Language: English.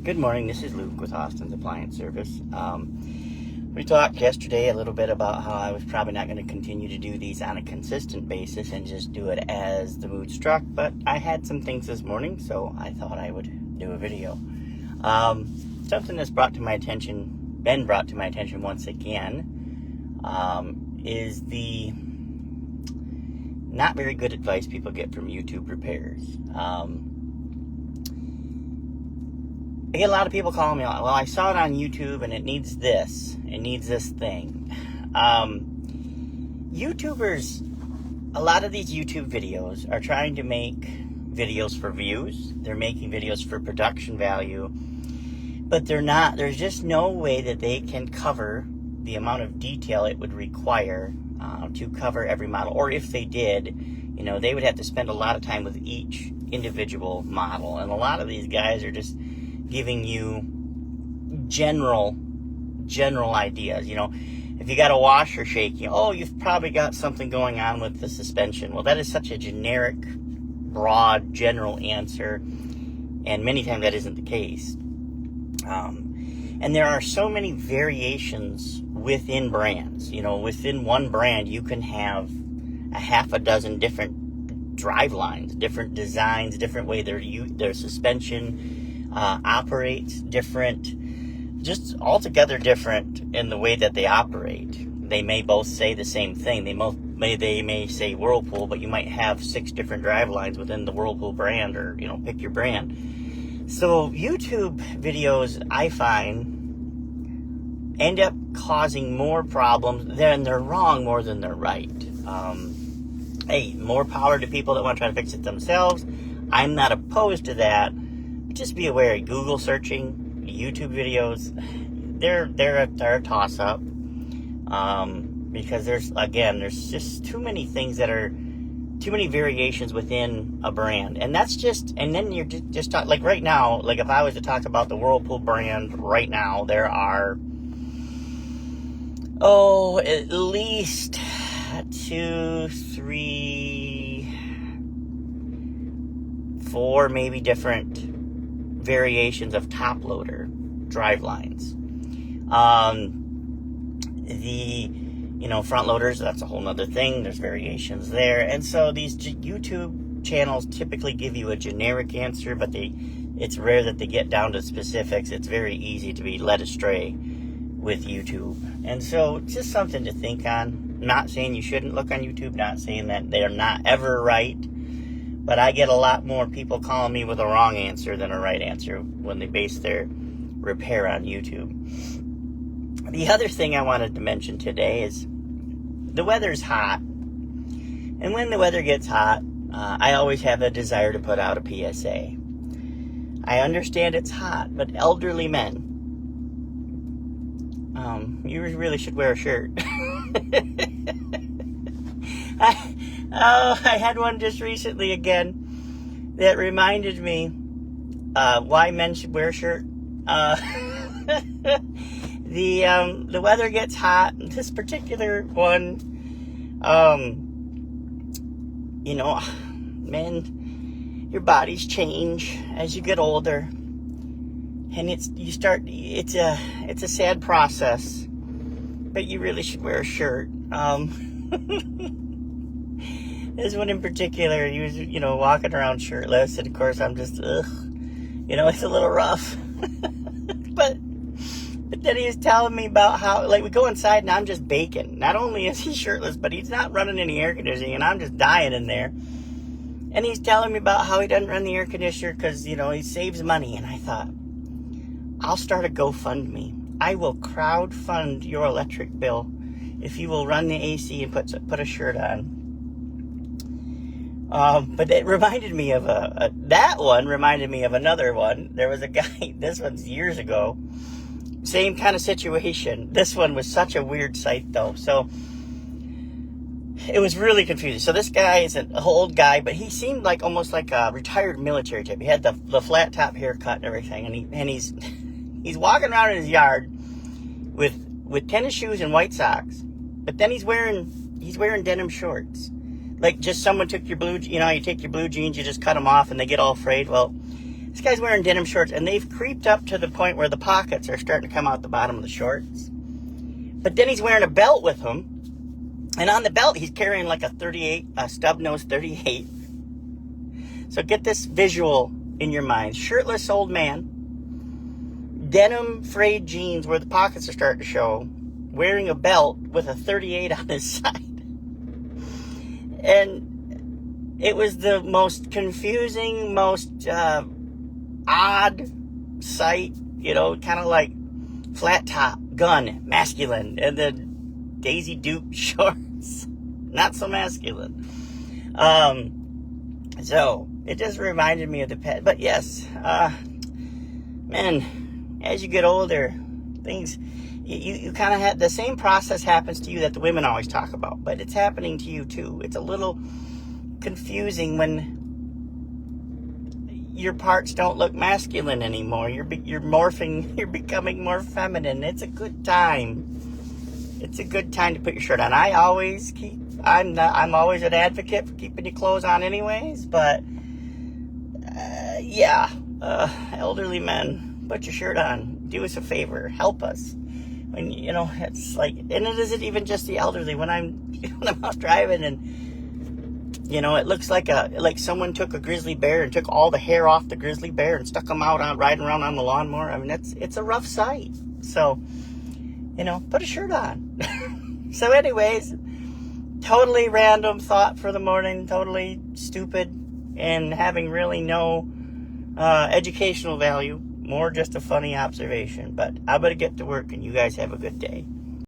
Good morning, this is Luke with Austin's Appliance Service. We talked yesterday a little bit about how I was probably not going to continue to do these on a consistent basis and just do it as the mood struck, but I had some things this morning, so I thought I would do a video. Something that's been brought to my attention once again, is the not very good advice people get from YouTube repairs. I get a lot of people calling me, well, I saw it on YouTube and it needs this thing. YouTubers, a lot of these YouTube videos are trying to make videos for views. They're making videos for production value, but there's just no way that they can cover the amount of detail it would require to cover every model. Or if they did, they would have to spend a lot of time with each individual model. And a lot of these guys are just giving you general ideas. If you got a washer shaking, you've probably got something going on with the suspension. Well, that is such a generic, broad, general answer, and many times that isn't the case. And there are so many variations within brands. Within one brand, you can have a half a dozen different drive lines, different designs, different way their suspension operates, different, just altogether different in the way that they operate. They may both say the same thing. They may say Whirlpool, but you might have 6 different drive lines within the Whirlpool brand, or pick your brand. So YouTube videos, I find, end up causing more problems than they're wrong more than they're right. Hey, more power to people that want to try to fix it themselves. I'm not opposed to that. Just be aware, Google searching YouTube videos, they're a toss-up, because there's just too many things too many variations within a brand, and then you're just talk, like right now, like if I was to talk about the Whirlpool brand right now, there are at least 2, 3, 4 maybe different variations of top loader drive lines. The front loaders, that's a whole nother thing. There's variations there. And so these YouTube channels typically give you a generic answer, but it's rare that they get down to specifics. It's very easy to be led astray with YouTube. And so just something to think on. Not saying you shouldn't look on YouTube, not saying that they're not ever right. But I get a lot more people calling me with a wrong answer than a right answer when they base their repair on YouTube. The other thing I wanted to mention today is the weather's hot. And when the weather gets hot, I always have a desire to put out a PSA. I understand it's hot, but elderly men, you really should wear a shirt. I had one just recently again that reminded me why men should wear a shirt. The weather gets hot. This particular one, men, your bodies change as you get older, and it's a sad process, but you really should wear a shirt. This one in particular, he was, walking around shirtless, and of course I'm just, it's a little rough. but then he was telling me about how, we go inside and I'm just baking. Not only is he shirtless, but he's not running any air conditioning, and I'm just dying in there. And he's telling me about how he doesn't run the air conditioner because, he saves money. And I thought, I'll start a GoFundMe. I will crowdfund your electric bill if you will run the AC and put a shirt on. But it reminded me of that one reminded me of another one. There was a guy, this one's years ago, same kind of situation. This one was such a weird sight though. So it was really confusing. So this guy is an old guy, but he seemed almost like a retired military type. He had the flat top haircut and everything, and he's walking around in his yard with tennis shoes and white socks. But then he's wearing denim shorts. Like just someone took your blue, you take your blue jeans, you just cut them off and they get all frayed. Well, This guy's wearing denim shorts, and they've creeped up to the point where the pockets are starting to come out the bottom of the shorts. But then he's wearing a belt with him, and on the belt he's carrying like a 38, a stub nose 38. So get this visual in your mind: shirtless old man, denim frayed jeans where the pockets are starting to show, wearing a belt with a 38 on his side. And it was the most confusing, most odd sight, you know, kind of like flat top, gun, masculine, and then Daisy Duke shorts, not so masculine. So it just reminded me of the pet. But yes, man, as you get older, things, you kind of have the same process happens to you that the women always talk about, but it's happening to you too. It's a little confusing when your parts don't look masculine anymore. You're morphing. You're becoming more feminine. It's a good time. It's a good time to put your shirt on. I'm always an advocate for keeping your clothes on, anyways. But elderly men, put your shirt on. Do us a favor. Help us. When it's like, and it isn't even just the elderly. When I'm out driving and it looks like someone took a grizzly bear and took all the hair off the grizzly bear and stuck them out on riding around on the lawnmower. I mean, it's a rough sight. So, put a shirt on. So anyways, totally random thought for the morning, totally stupid and having really no educational value, more just a funny observation. But I better get to work, and you guys have a good day.